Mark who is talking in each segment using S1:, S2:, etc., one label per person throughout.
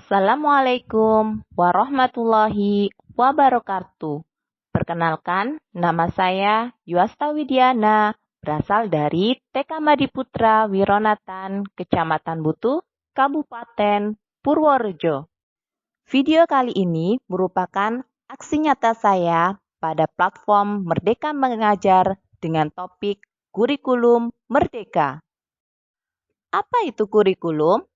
S1: Assalamualaikum warahmatullahi wabarakatuh. Perkenalkan, nama saya Yuasta Widiana, berasal dari TK Madiputra Wironatan, Kecamatan Butuh, Kabupaten Purworejo. Video kali ini merupakan aksi nyata saya pada platform Merdeka Mengajar dengan topik Kurikulum Merdeka. Apa itu kurikulum?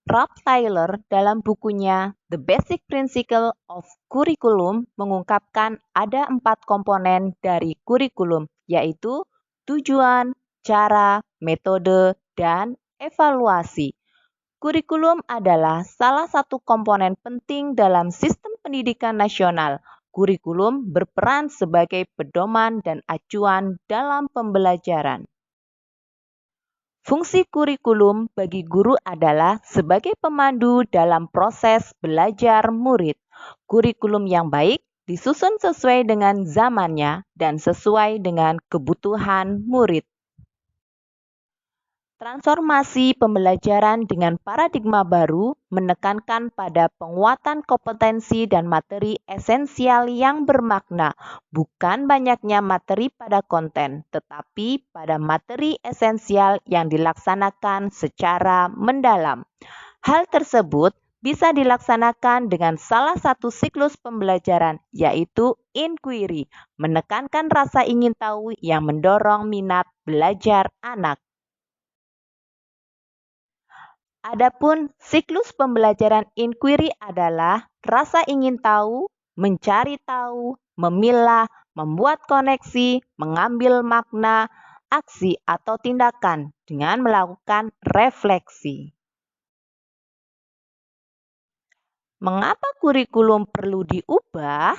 S1: Ralph Tyler dalam bukunya The Basic Principle of Curriculum mengungkapkan ada 4 komponen dari kurikulum, yaitu tujuan, cara, metode, dan evaluasi. Kurikulum adalah salah satu komponen penting dalam sistem pendidikan nasional. Kurikulum berperan sebagai pedoman dan acuan dalam pembelajaran. Fungsi kurikulum bagi guru adalah sebagai pemandu dalam proses belajar murid. Kurikulum yang baik disusun sesuai dengan zamannya dan sesuai dengan kebutuhan murid. Transformasi pembelajaran dengan paradigma baru menekankan pada penguatan kompetensi dan materi esensial yang bermakna, bukan banyaknya materi pada konten, tetapi pada materi esensial yang dilaksanakan secara mendalam. Hal tersebut bisa dilaksanakan dengan salah satu siklus pembelajaran, yaitu inquiry, menekankan rasa ingin tahu yang mendorong minat belajar anak. Adapun siklus pembelajaran inquiry adalah rasa ingin tahu, mencari tahu, memilah, membuat koneksi, mengambil makna, aksi atau tindakan dengan melakukan refleksi. Mengapa kurikulum perlu diubah?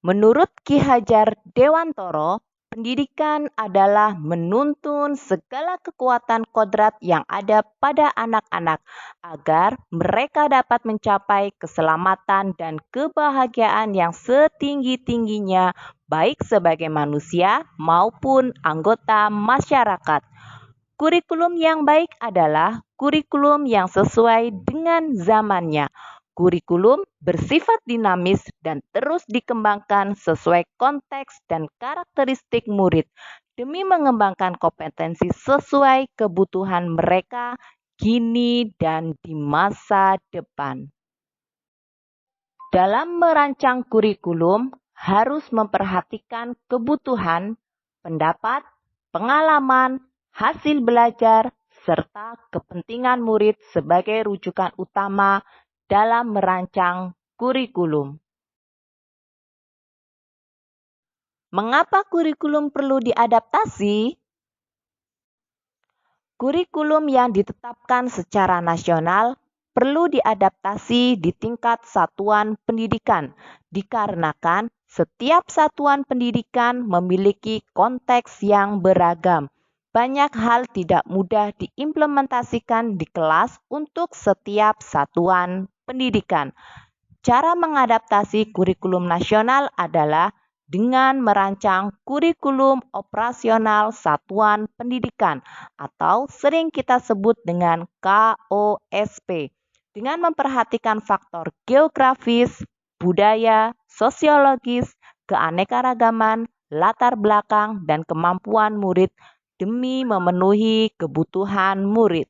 S1: Menurut Ki Hajar Dewantoro, pendidikan adalah menuntun segala kekuatan kodrat yang ada pada anak-anak agar mereka dapat mencapai keselamatan dan kebahagiaan yang setinggi-tingginya baik sebagai manusia maupun anggota masyarakat. Kurikulum yang baik adalah kurikulum yang sesuai dengan zamannya. Kurikulum bersifat dinamis dan terus dikembangkan sesuai konteks dan karakteristik murid demi mengembangkan kompetensi sesuai kebutuhan mereka kini dan di masa depan. Dalam merancang kurikulum harus memperhatikan kebutuhan, pendapat, pengalaman, hasil belajar, serta kepentingan murid sebagai rujukan utama dalam merancang kurikulum. Mengapa kurikulum perlu diadaptasi? Kurikulum yang ditetapkan secara nasional perlu diadaptasi di tingkat satuan pendidikan, dikarenakan setiap satuan pendidikan memiliki konteks yang beragam. Banyak hal tidak mudah diimplementasikan di kelas untuk setiap satuan pendidikan. Cara mengadaptasi kurikulum nasional adalah dengan merancang kurikulum operasional satuan pendidikan atau sering kita sebut dengan KOSP dengan memperhatikan faktor geografis, budaya, sosiologis, keanekaragaman, latar belakang, dan kemampuan murid demi memenuhi kebutuhan murid.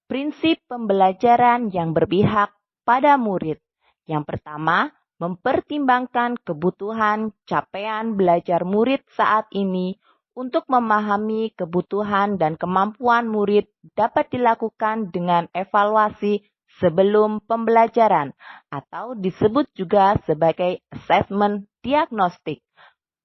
S1: Prinsip pembelajaran yang berpihak pada murid. Yang pertama, mempertimbangkan kebutuhan capaian belajar murid saat ini untuk memahami kebutuhan dan kemampuan murid dapat dilakukan dengan evaluasi sebelum pembelajaran atau disebut juga sebagai assessment diagnostik.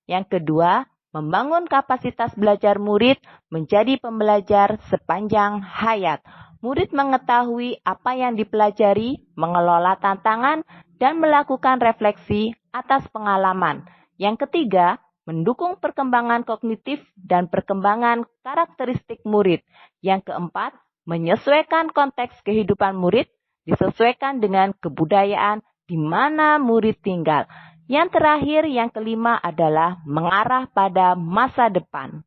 S1: Yang kedua, membangun kapasitas belajar murid menjadi pembelajar sepanjang hayat. Murid mengetahui apa yang dipelajari, mengelola tantangan, dan melakukan refleksi atas pengalaman. Yang ketiga, mendukung perkembangan kognitif dan perkembangan karakteristik murid. Yang keempat, menyesuaikan konteks kehidupan murid, disesuaikan dengan kebudayaan di mana murid tinggal. Yang terakhir, yang kelima adalah mengarah pada masa depan.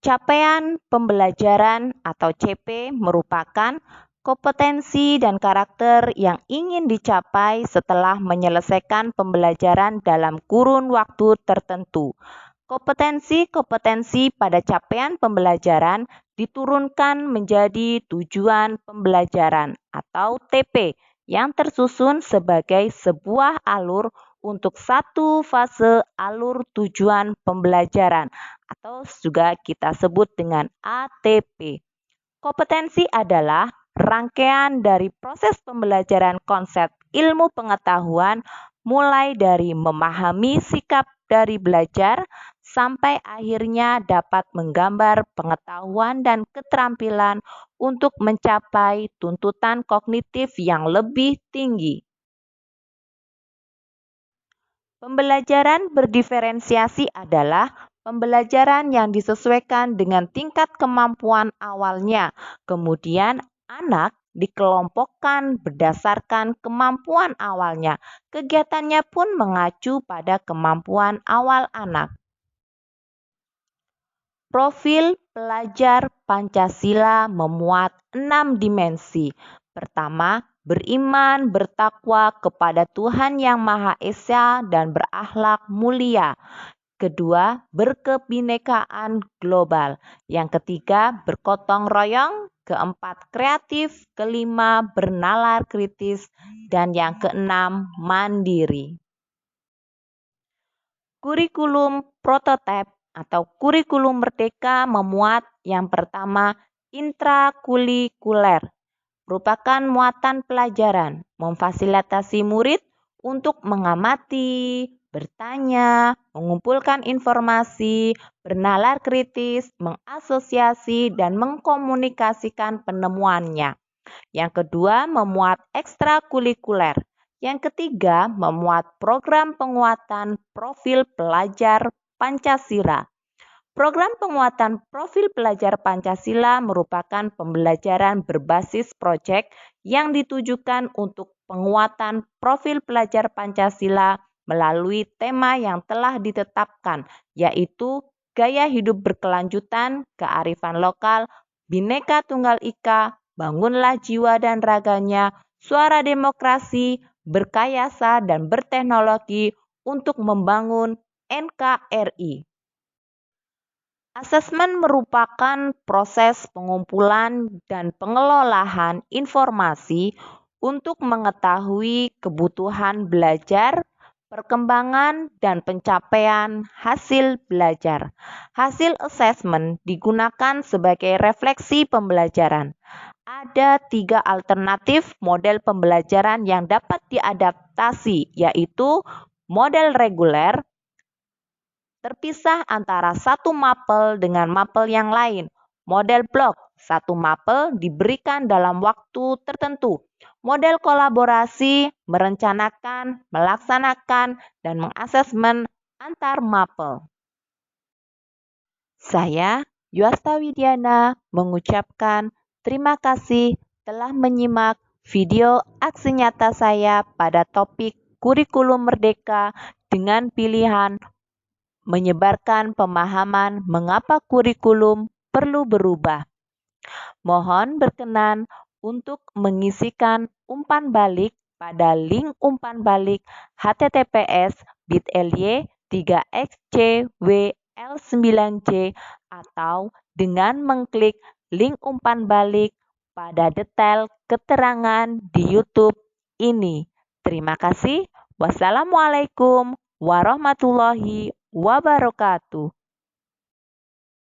S1: Capaian pembelajaran atau CP merupakan kompetensi dan karakter yang ingin dicapai setelah menyelesaikan pembelajaran dalam kurun waktu tertentu. Kompetensi-kompetensi pada capaian pembelajaran diturunkan menjadi tujuan pembelajaran atau TP yang tersusun sebagai sebuah alur untuk satu fase alur tujuan pembelajaran atau juga kita sebut dengan ATP. Kompetensi adalah rangkaian dari proses pembelajaran konsep ilmu pengetahuan mulai dari memahami sikap dari belajar sampai akhirnya dapat menggambar pengetahuan dan keterampilan untuk mencapai tuntutan kognitif yang lebih tinggi. Pembelajaran berdiferensiasi adalah pembelajaran yang disesuaikan dengan tingkat kemampuan awalnya. Kemudian anak dikelompokkan berdasarkan kemampuan awalnya. Kegiatannya pun mengacu pada kemampuan awal anak. Profil pelajar Pancasila memuat 6 dimensi. Pertama, beriman, bertakwa kepada Tuhan Yang Maha Esa dan berakhlak mulia. Kedua, berkebinekaan global. Yang ketiga, bergotong royong. Keempat, kreatif. Kelima, bernalar kritis. Dan yang keenam, mandiri. Kurikulum prototipe atau kurikulum merdeka memuat yang pertama, intrakurikuler, merupakan muatan pelajaran, memfasilitasi murid untuk mengamati, bertanya, mengumpulkan informasi, bernalar kritis, mengasosiasi, dan mengkomunikasikan penemuannya. Yang kedua, memuat ekstrakurikuler. Yang ketiga, memuat program penguatan profil pelajar Pancasila. Program penguatan profil pelajar Pancasila merupakan pembelajaran berbasis proyek yang ditujukan untuk penguatan profil pelajar Pancasila melalui tema yang telah ditetapkan, yaitu gaya hidup berkelanjutan, kearifan lokal, Bhinneka Tunggal Ika, bangunlah jiwa dan raganya, suara demokrasi, berkayasa dan berteknologi untuk membangun NKRI. Asesmen merupakan proses pengumpulan dan pengelolaan informasi untuk mengetahui kebutuhan belajar, perkembangan, dan pencapaian hasil belajar. Hasil asesmen digunakan sebagai refleksi pembelajaran. Ada 3 alternatif model pembelajaran yang dapat diadaptasi, yaitu model reguler, terpisah antara satu mapel dengan mapel yang lain. Model blok, satu mapel diberikan dalam waktu tertentu. Model kolaborasi, merencanakan, melaksanakan, dan mengasesmen antar mapel. Saya, Yuasta Widiana, mengucapkan terima kasih telah menyimak video aksi nyata saya pada topik kurikulum merdeka dengan pilihan menyebarkan pemahaman mengapa kurikulum perlu berubah. Mohon berkenan untuk mengisikan umpan balik pada link umpan balik https://3xcwl9j atau dengan mengklik link umpan balik pada detail keterangan di YouTube ini. Terima kasih. Wassalamualaikum warahmatullahi wabarakatuh.